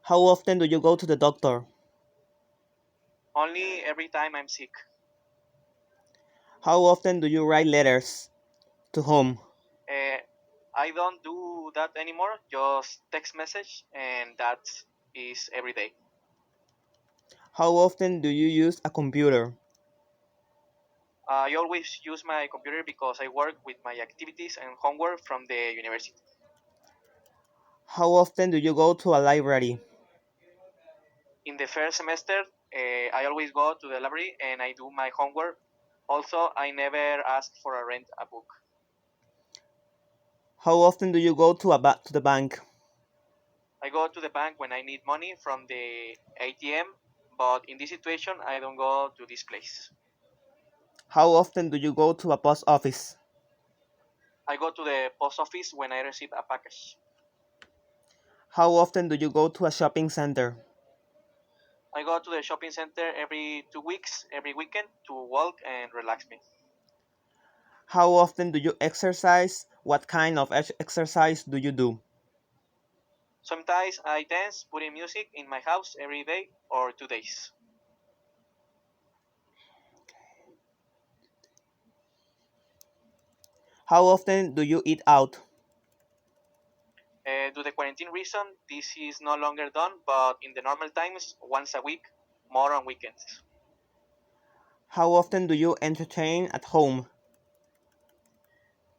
How often do you go to the doctor? Only every time I'm sick. How often do you write letters to home? Uh, I don't do that anymore. Just text message, and that is every day. How often do you use a computer? I always use my computer because I work with my activities and homework from the university. How often do you go to a library? In the first semester, I always go to the library and I do my homework. Also, I never ask for a rent a book. How often do you go to the bank? I go to the bank when I need money from the ATM, but in this situation, I don't go to this place. How often do you go to a post office? I go to the post office when I receive a package. How often do you go to a shopping center? I go to the shopping center every 2 weeks, every weekend to walk and relax me. How often do you exercise? What kind of exercise do you do? Sometimes I dance, putting music in my house every day or 2 days. How often do you eat out? Due to the quarantine reason, this is no longer done, but in the normal times, once a week, more on weekends. How often do you entertain at home?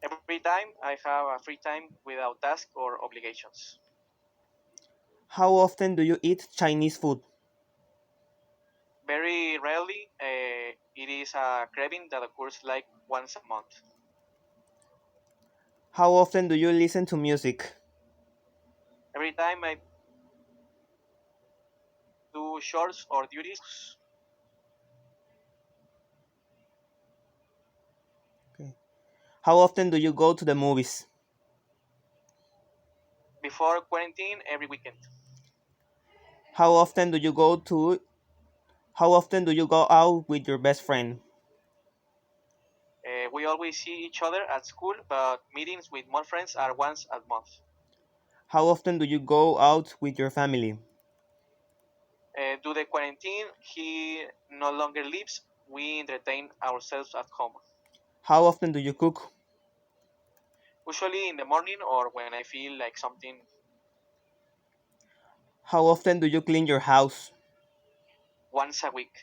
Every time I have a free time without task or obligations. How often do you eat Chinese food? Very rarely, it is a craving that occurs like once a month. How often do you listen to music? Every time I do chores or duties, Okay. How often do you go to the movies? before quarantine, every weekend. How often do you go to How often do you go out with your best friend? We always see each other at school, but meetings with more friends are once a month. How often do you go out with your family? Due to the quarantine, he no longer lives. We entertain ourselves at home. How often do you cook? Usually in the morning or when I feel like something How often do you clean your house? once a week.